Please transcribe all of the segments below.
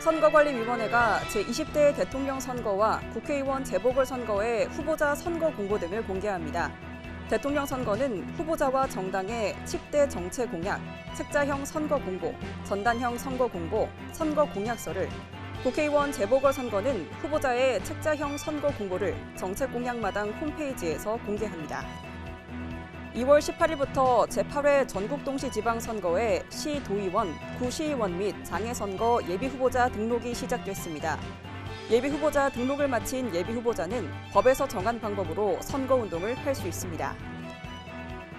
중앙선거관리위원회가 제20대 대통령 선거와 국회의원 재보궐선거의 후보자 선거 공고 등을 공개합니다. 대통령 선거는 후보자와 정당의 10대 정책 공약, 책자형 선거 공고, 전단형 선거 공고, 선거 공약서를, 국회의원 재보궐선거는 후보자의 책자형 선거 공고를 정책 공약마당 홈페이지에서 공개합니다. 2월 18일부터 제8회 전국동시지방선거에 시도의원, 구시의원 및 장애선거 예비후보자 등록이 시작됐습니다. 예비후보자 등록을 마친 예비후보자는 법에서 정한 방법으로 선거운동을 할 수 있습니다.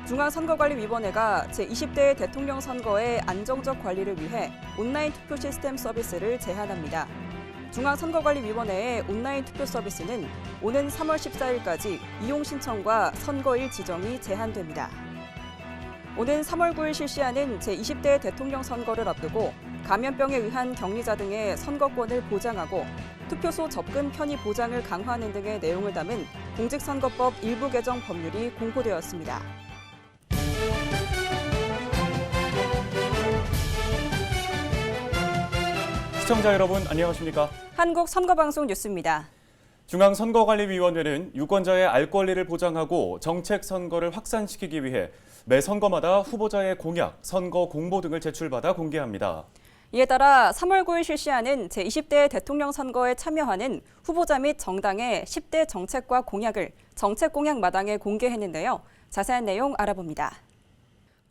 중앙선거관리위원회가 제20대 대통령 선거의 안정적 관리를 위해 온라인 투표 시스템 서비스를 제한합니다. 중앙선거관리위원회의 온라인 투표 서비스는 오는 3월 14일까지 이용 신청과 선거일 지정이 제한됩니다. 오는 3월 9일 실시하는 제20대 대통령 선거를 앞두고 감염병에 의한 격리자 등의 선거권을 보장하고 투표소 접근 편의 보장을 강화하는 등의 내용을 담은 공직선거법 일부 개정 법률이 공포되었습니다. 시청자 여러분 안녕하십니까? 한국선거방송 뉴스입니다. 중앙선거관리위원회는 유권자의 알 권리를 보장하고 정책 선거를 확산시키기 위해 매 선거마다 후보자의 공약, 선거 공보 등을 제출받아 공개합니다. 이에 따라 3월 9일 실시하는 제20대 대통령 선거에 참여하는 후보자 및 정당의 10대 정책과 공약을 정책 공약 마당에 공개했는데요. 자세한 내용 알아봅니다.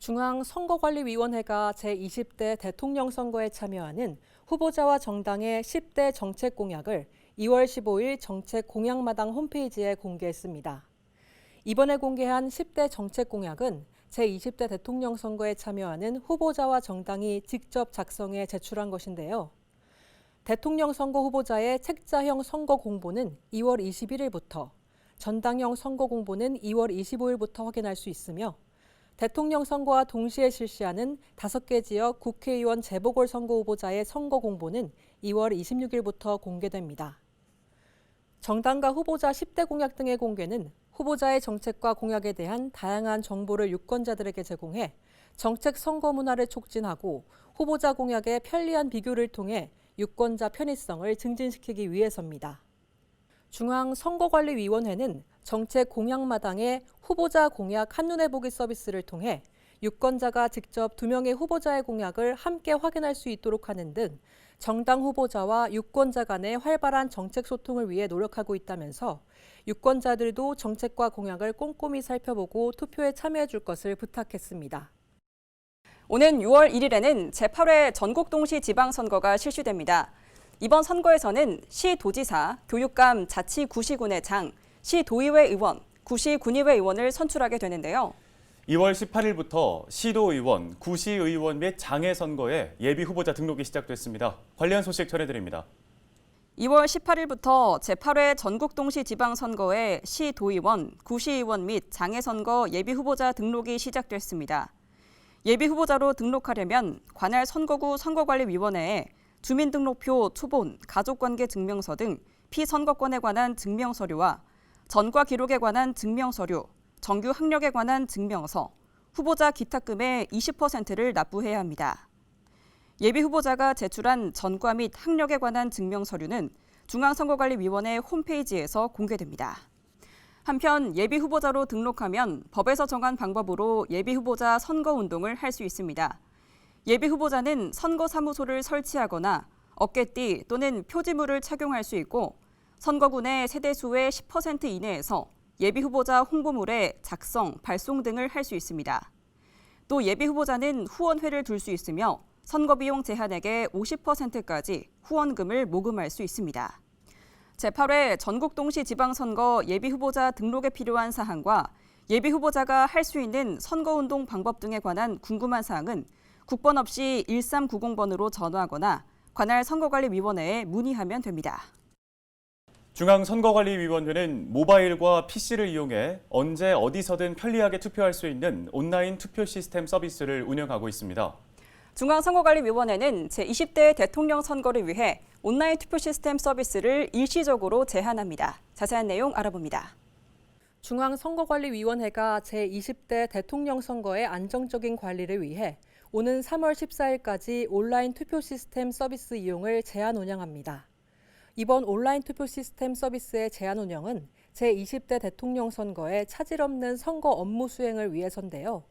중앙선거관리위원회가 제20대 대통령 선거에 참여하는 후보자와 정당의 10대 정책 공약을 2월 15일 정책 공약마당 홈페이지에 공개했습니다. 이번에 공개한 10대 정책 공약은 제20대 대통령 선거에 참여하는 후보자와 정당이 직접 작성해 제출한 것인데요. 대통령 선거 후보자의 책자형 선거 공보는 2월 21일부터, 전당형 선거 공보는 2월 25일부터 확인할 수 있으며 대통령 선거와 동시에 실시하는 5개 지역 국회의원 재보궐선거 후보자의 선거 공보는 2월 26일부터 공개됩니다. 정당과 후보자 10대 공약 등의 공개는 후보자의 정책과 공약에 대한 다양한 정보를 유권자들에게 제공해 정책 선거 문화를 촉진하고 후보자 공약의 편리한 비교를 통해 유권자 편의성을 증진시키기 위해서입니다. 중앙선거관리위원회는 정책 공약마당의 후보자 공약 한눈에 보기 서비스를 통해 유권자가 직접 2명의 후보자의 공약을 함께 확인할 수 있도록 하는 등 정당 후보자와 유권자 간의 활발한 정책 소통을 위해 노력하고 있다면서 유권자들도 정책과 공약을 꼼꼼히 살펴보고 투표에 참여해 줄 것을 부탁했습니다. 오는 6월 1일에는 제8회 전국동시지방선거가 실시됩니다. 이번 선거에서는 시도지사, 교육감 자치구시군의 장, 시도의회 의원, 구시군의회 의원을 선출하게 되는데요. 2월 18일부터 시도의원, 구시의원 및 장애 선거에 예비 후보자 등록이 시작됐습니다. 관련 소식 전해드립니다. 2월 18일부터 제8회 전국동시지방선거에 시도의원, 구시의원 및 장애 선거 예비 후보자 등록이 시작됐습니다. 예비 후보자로 등록하려면 관할 선거구 선거관리위원회에 주민등록표 초본, 가족관계 증명서 등 피선거권에 관한 증명서류와 전과 기록에 관한 증명서류, 정규 학력에 관한 증명서, 후보자 기탁금의 20%를 납부해야 합니다. 예비 후보자가 제출한 전과 및 학력에 관한 증명서류는 중앙선거관리위원회 홈페이지에서 공개됩니다. 한편 예비 후보자로 등록하면 법에서 정한 방법으로 예비 후보자 선거운동을 할 수 있습니다. 예비 후보자는 선거사무소를 설치하거나 어깨띠 또는 표지물을 착용할 수 있고 선거군의 세대수의 10% 이내에서 예비 후보자 홍보물의 작성, 발송 등을 할 수 있습니다. 또 예비 후보자는 후원회를 둘 수 있으며 선거비용 제한액의 50%까지 후원금을 모금할 수 있습니다. 제8회 전국동시지방선거 예비 후보자 등록에 필요한 사항과 예비 후보자가 할 수 있는 선거운동 방법 등에 관한 궁금한 사항은 국번 없이 1390번으로 전화하거나 관할 선거관리위원회에 문의하면 됩니다. 중앙선거관리위원회는 모바일과 PC를 이용해 언제 어디서든 편리하게 투표할 수 있는 온라인 투표 시스템 서비스를 운영하고 있습니다. 중앙선거관리위원회는 제20대 대통령 선거를 위해 온라인 투표 시스템 서비스를 일시적으로 제한합니다. 자세한 내용 알아봅니다. 중앙선거관리위원회가 제20대 대통령 선거의 안정적인 관리를 위해 오는 3월 14일까지 온라인 투표 시스템 서비스 이용을 제한 운영합니다. 이번 온라인 투표 시스템 서비스의 제한 운영은 제20대 대통령 선거에 차질 없는 선거 업무 수행을 위해서인데요.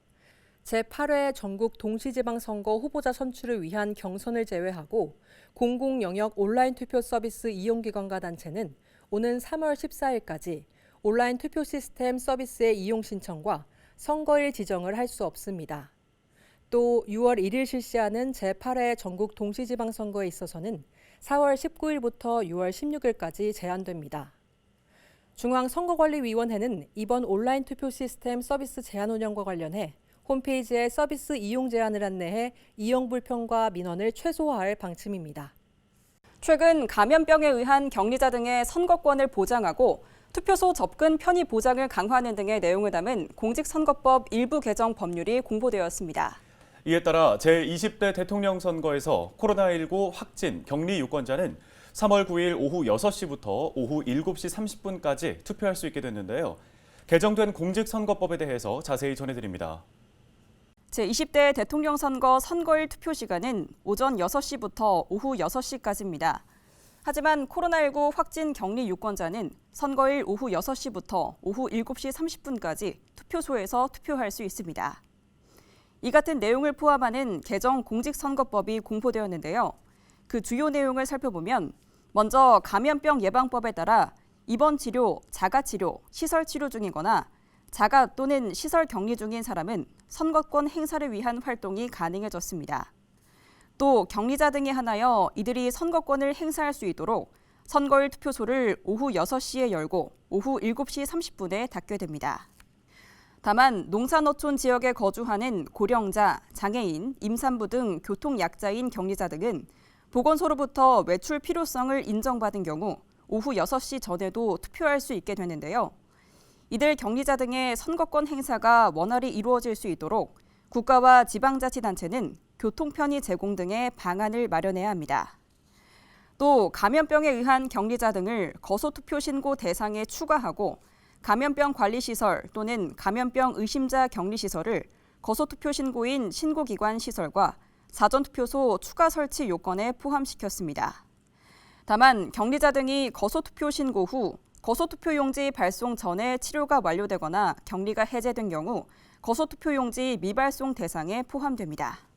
제8회 전국 동시지방선거 후보자 선출을 위한 경선을 제외하고 공공영역 온라인 투표 서비스 이용기관과 단체는 오는 3월 14일까지 온라인 투표 시스템 서비스의 이용 신청과 선거일 지정을 할 수 없습니다. 또 6월 1일 실시하는 제8회 전국 동시지방선거에 있어서는 4월 19일부터 6월 16일까지 제한됩니다. 중앙선거관리위원회는 이번 온라인 투표 시스템 서비스 제한 운영과 관련해 홈페이지에 서비스 이용 제한을 안내해 이용 불편과 민원을 최소화할 방침입니다. 최근 감염병에 의한 격리자 등의 선거권을 보장하고 투표소 접근 편의 보장을 강화하는 등의 내용을 담은 공직선거법 일부 개정 법률이 공보되었습니다. 이에 따라 제20대 대통령 선거에서 코로나19 확진 격리 유권자는 3월 9일 오후 6시부터 오후 7시 30분까지 투표할 수 있게 됐는데요. 개정된 공직선거법에 대해서 자세히 전해드립니다. 제20대 대통령 선거 선거일 투표 시간은 오전 6시부터 오후 6시까지입니다. 하지만 코로나19 확진 격리 유권자는 선거일 오후 6시부터 오후 7시 30분까지 투표소에서 투표할 수 있습니다. 이 같은 내용을 포함하는 개정 공직선거법이 공포되었는데요. 그 주요 내용을 살펴보면 먼저 감염병 예방법에 따라 입원 치료, 자가 치료, 시설 치료 중이거나 자가 또는 시설 격리 중인 사람은 선거권 행사를 위한 활동이 가능해졌습니다. 또 격리자 등에 한하여 이들이 선거권을 행사할 수 있도록 선거일 투표소를 오후 6시에 열고 오후 7시 30분에 닫게 됩니다. 다만 농사노촌 지역에 거주하는 고령자, 장애인, 임산부 등 교통약자인 격리자 등은 보건소로부터 외출 필요성을 인정받은 경우 오후 6시 전에도 투표할 수 있게 되는데요. 이들 격리자 등의 선거권 행사가 원활히 이루어질 수 있도록 국가와 지방자치단체는 교통편의 제공 등의 방안을 마련해야 합니다. 또 감염병에 의한 격리자 등을 거소투표 신고 대상에 추가하고 감염병 관리시설 또는 감염병 의심자 격리시설을 거소투표 신고인 신고기관 시설과 사전투표소 추가 설치 요건에 포함시켰습니다. 다만 격리자 등이 거소투표 신고 후 거소투표용지 발송 전에 치료가 완료되거나 격리가 해제된 경우 거소투표용지 미발송 대상에 포함됩니다.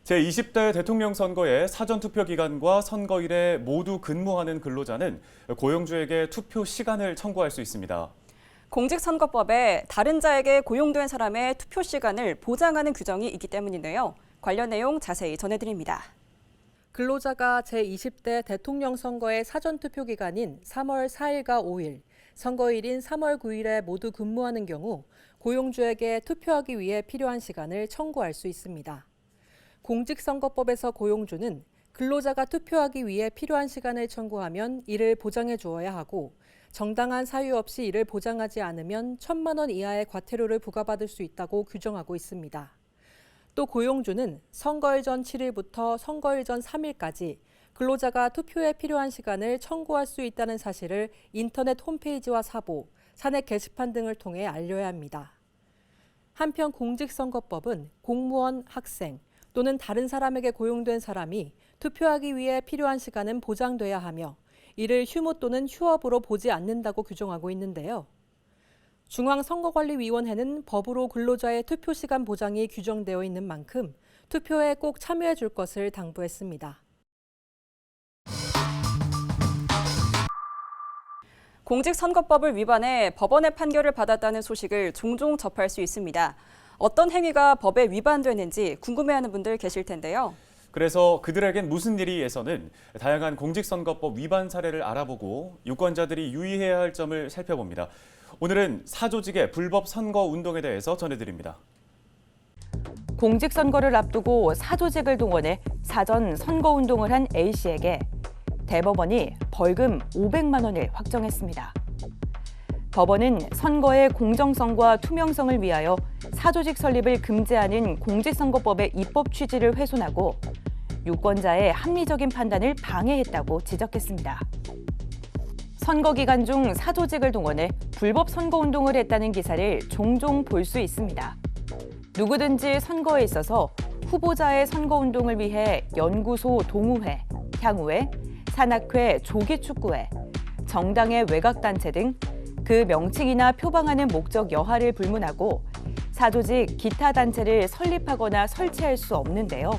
제20대 대통령 선거의 사전투표 기간과 선거일에 모두 근무하는 근로자는 고용주에게 투표 시간을 청구할 수 있습니다. 공직선거법에 다른 자에게 고용된 사람의 투표 시간을 보장하는 규정이 있기 때문인데요. 관련 내용 자세히 전해드립니다. 근로자가 제20대 대통령 선거의 사전투표 기간인 3월 4일과 5일, 선거일인 3월 9일에 모두 근무하는 경우 고용주에게 투표하기 위해 필요한 시간을 청구할 수 있습니다. 공직선거법에서 고용주는 근로자가 투표하기 위해 필요한 시간을 청구하면 이를 보장해 주어야 하고 정당한 사유 없이 이를 보장하지 않으면 1,000만 원 이하의 과태료를 부과받을 수 있다고 규정하고 있습니다. 또 고용주는 선거일 전 7일부터 선거일 전 3일까지 근로자가 투표에 필요한 시간을 청구할 수 있다는 사실을 인터넷 홈페이지와 사보, 사내 게시판 등을 통해 알려야 합니다. 한편 공직선거법은 공무원, 학생 또는 다른 사람에게 고용된 사람이 투표하기 위해 필요한 시간은 보장돼야 하며 이를 휴무 또는 휴업으로 보지 않는다고 규정하고 있는데요. 중앙선거관리위원회는 법으로 근로자의 투표 시간 보장이 규정되어 있는 만큼 투표에 꼭 참여해 줄 것을 당부했습니다. 공직선거법을 위반해 법원의 판결을 받았다는 소식을 종종 접할 수 있습니다. 어떤 행위가 법에 위반되는지 궁금해하는 분들 계실 텐데요. 그래서 그들에겐 무슨 일이에서는 다양한 공직선거법 위반 사례를 알아보고 유권자들이 유의해야 할 점을 살펴봅니다. 오늘은 사조직의 불법 선거 운동에 대해서 전해드립니다. 공직선거를 앞두고 사조직을 동원해 사전 선거 운동을 한 A씨에게 대법원이 벌금 500만 원을 확정했습니다. 법원은 선거의 공정성과 투명성을 위하여 사조직 설립을 금지하는 공직선거법의 입법 취지를 훼손하고 유권자의 합리적인 판단을 방해했다고 지적했습니다. 선거 기간 중 사조직을 동원해 불법 선거 운동을 했다는 기사를 종종 볼 수 있습니다. 누구든지 선거에 있어서 후보자의 선거운동을 위해 연구소 동우회, 향후회, 산악회, 조기축구회, 정당의 외곽단체 등 그 명칭이나 표방하는 목적 여하를 불문하고 사조직 기타 단체를 설립하거나 설치할 수 없는데요.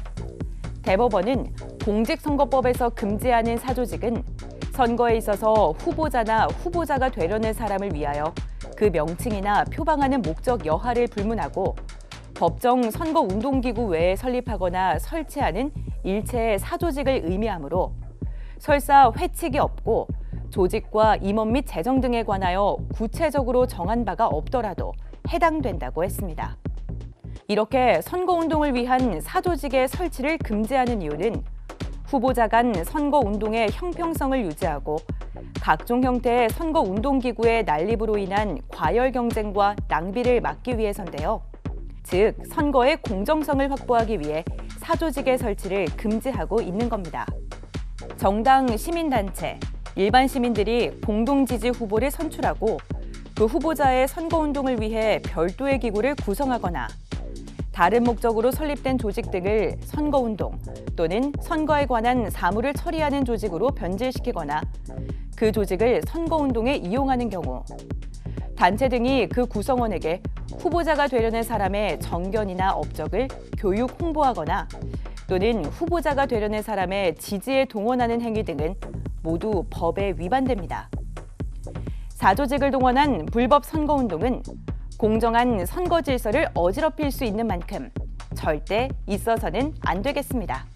대법원은 공직선거법에서 금지하는 사조직은 선거에 있어서 후보자나 후보자가 되려는 사람을 위하여 그 명칭이나 표방하는 목적 여하를 불문하고 법정 선거운동기구 외에 설립하거나 설치하는 일체의 사조직을 의미하므로 설사 회칙이 없고 조직과 임원 및 재정 등에 관하여 구체적으로 정한 바가 없더라도 해당된다고 했습니다. 이렇게 선거운동을 위한 사조직의 설치를 금지하는 이유는 후보자 간 선거운동의 형평성을 유지하고 각종 형태의 선거운동기구의 난립으로 인한 과열 경쟁과 낭비를 막기 위해서인데요. 즉, 선거의 공정성을 확보하기 위해 사조직의 설치를 금지하고 있는 겁니다. 정당, 시민단체, 일반 시민들이 공동지지 후보를 선출하고 그 후보자의 선거운동을 위해 별도의 기구를 구성하거나 다른 목적으로 설립된 조직 등을 선거운동 또는 선거에 관한 사무를 처리하는 조직으로 변질시키거나 그 조직을 선거운동에 이용하는 경우 단체 등이 그 구성원에게 후보자가 되려는 사람의 정견이나 업적을 교육 홍보하거나 또는 후보자가 되려는 사람의 지지에 동원하는 행위 등은 모두 법에 위반됩니다. 사조직을 동원한 불법 선거운동은 공정한 선거 질서를 어지럽힐 수 있는 만큼 절대 있어서는 안 되겠습니다.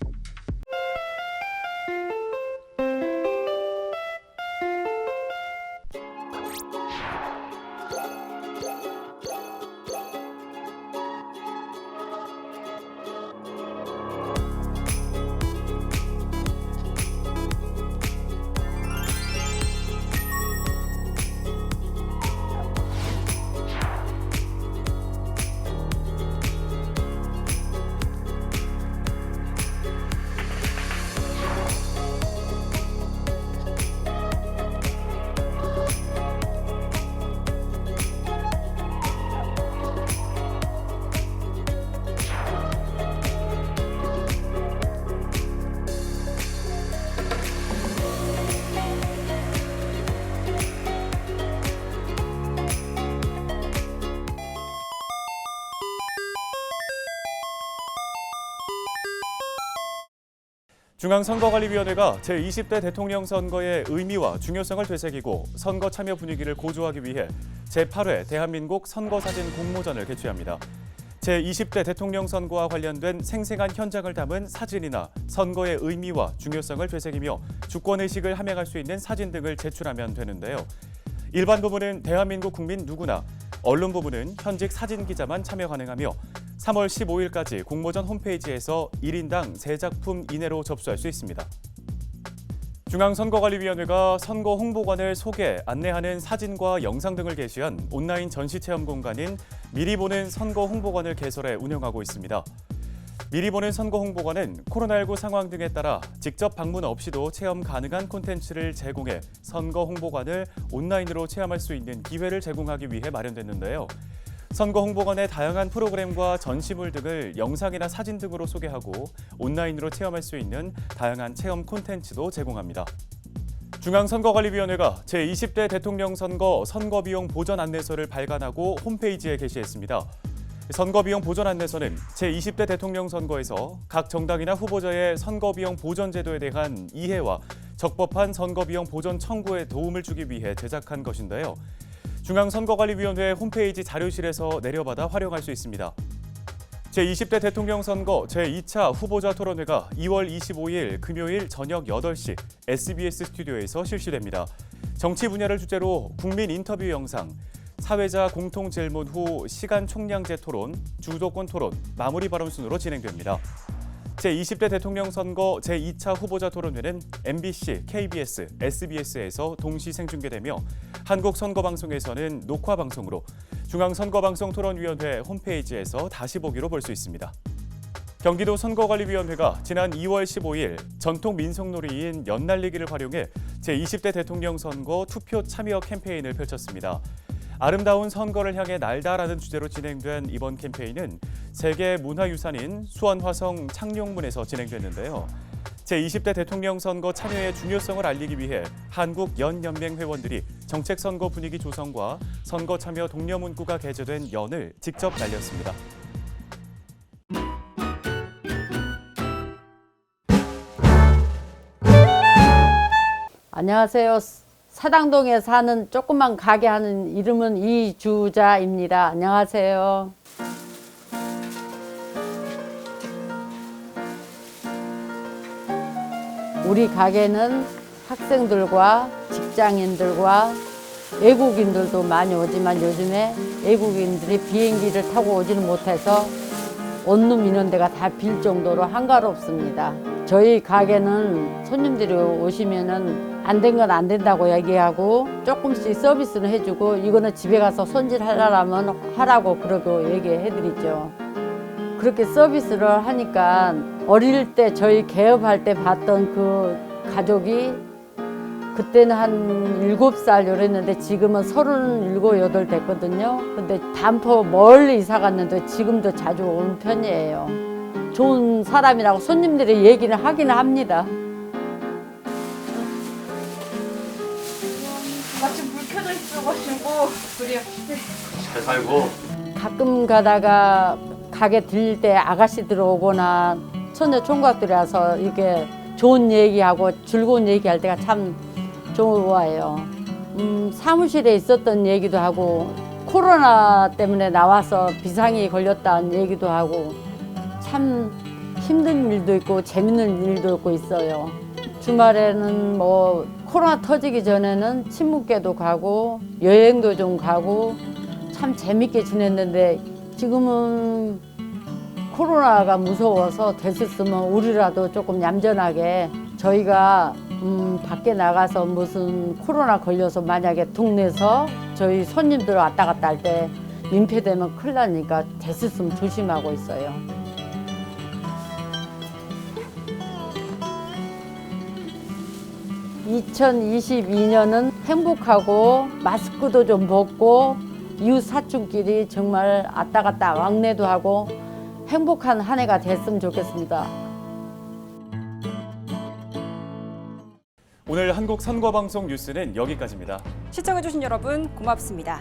중앙선거관리위원회가 제20대 대통령 선거의 의미와 중요성을 되새기고 선거 참여 분위기를 고조하기 위해 제8회 대한민국 선거사진 공모전을 개최합니다. 제20대 대통령 선거와 관련된 생생한 현장을 담은 사진이나 선거의 의미와 중요성을 되새기며 주권의식을 함양할 수 있는 사진 등을 제출하면 되는데요. 일반 부분은 대한민국 국민 누구나, 언론 부분은 현직 사진기자만 참여 가능하며 3월 15일까지 공모전 홈페이지에서 1인당 3작품 이내로 접수할 수 있습니다. 중앙선거관리위원회가 선거 홍보관을 소개, 안내하는 사진과 영상 등을 게시한 온라인 전시체험 공간인 미리 보는 선거 홍보관을 개설해 운영하고 있습니다. 미리 보는 선거 홍보관은 코로나19 상황 등에 따라 직접 방문 없이도 체험 가능한 콘텐츠를 제공해 선거 홍보관을 온라인으로 체험할 수 있는 기회를 제공하기 위해 마련됐는데요. 선거 홍보관의 다양한 프로그램과 전시물 등을 영상이나 사진 등으로 소개하고 온라인으로 체험할 수 있는 다양한 체험 콘텐츠도 제공합니다. 중앙선거관리위원회가 제20대 대통령 선거 선거비용 보전 안내서를 발간하고 홈페이지에 게시했습니다. 선거비용 보전 안내서는 제20대 대통령 선거에서 각 정당이나 후보자의 선거비용 보전 제도에 대한 이해와 적법한 선거비용 보전 청구에 도움을 주기 위해 제작한 것인데요. 중앙선거관리위원회 홈페이지 자료실에서 내려받아 활용할 수 있습니다. 제20대 대통령 선거 제2차 후보자 토론회가 2월 25일 금요일 저녁 8시 SBS 스튜디오에서 실시됩니다. 정치 분야를 주제로 국민 인터뷰 영상, 사회자 공통 질문 후 시간 총량제 토론, 주도권 토론, 마무리 발언 순으로 진행됩니다. 제20대 대통령 선거 제2차 후보자 토론회는 MBC, KBS, SBS에서 동시 생중계되며 한국선거방송에서는 녹화방송으로 중앙선거방송토론위원회 홈페이지에서 다시 보기로 볼 수 있습니다. 경기도 선거관리위원회가 지난 2월 15일 전통 민속놀이인 연날리기를 활용해 제20대 대통령 선거 투표 참여 캠페인을 펼쳤습니다. 아름다운 선거를 향해 날다라는 주제로 진행된 이번 캠페인은 세계 문화유산인 수원화성 창룡문에서 진행됐는데요. 제20대 대통령 선거 참여의 중요성을 알리기 위해 한국연연맹 회원들이 정책 선거 분위기 조성과 선거 참여 독려 문구가 게재된 연을 직접 날렸습니다. 안녕하세요. 사당동에 사는 조그만 가게 하는 이름은 이주자입니다. 안녕하세요. 우리 가게는 학생들과 직장인들과 외국인들도 많이 오지만 요즘에 외국인들이 비행기를 타고 오지는 못해서 원룸 있는 데가 다 빌 정도로 한가롭습니다. 저희 가게는 손님들이 오시면은 안 된 건 안 된다고 얘기하고 조금씩 서비스는 해주고 이거는 집에 가서 손질하려면 하라고 그러고 얘기해드리죠. 그렇게 서비스를 하니까 어릴 때 저희 개업할 때 봤던 그 가족이 그때는 한 7살 요랬는데 지금은 37, 8 됐거든요. 근데 단포 멀리 이사 갔는데 지금도 자주 오는 편이에요. 좋은 사람이라고 손님들이 얘기는 하기는 합니다. 마침 불 켜져 있어가지고 그래요. 잘 살고. 가끔 가다가 가게 들릴 때 아가씨들 오거나 처녀 총각들이 와서 이렇게 좋은 얘기하고 즐거운 얘기할 때가 참 좋아요. 사무실에 있었던 얘기도 하고 코로나 때문에 나와서 비상이 걸렸다는 얘기도 하고 참 힘든 일도 있고 재밌는 일도 있고 있어요. 주말에는 뭐 코로나 터지기 전에는 친묵계도 가고 여행도 좀 가고 참 재밌게 지냈는데 지금은 코로나가 무서워서 됐었으면 우리라도 조금 얌전하게 저희가 밖에 나가서 무슨 코로나 걸려서 만약에 동네에서 저희 손님들 왔다 갔다 할 때 민폐되면 큰일 나니까 됐었으면 조심하고 있어요. (2022년은) 행복하고 마스크도 좀 벗고 이웃 사촌끼리 정말 왔다 갔다 왕래도 하고 행복한 한 해가 됐으면 좋겠습니다. 오늘 한국 선거방송 뉴스는 여기까지입니다. 시청해주신 여러분 고맙습니다.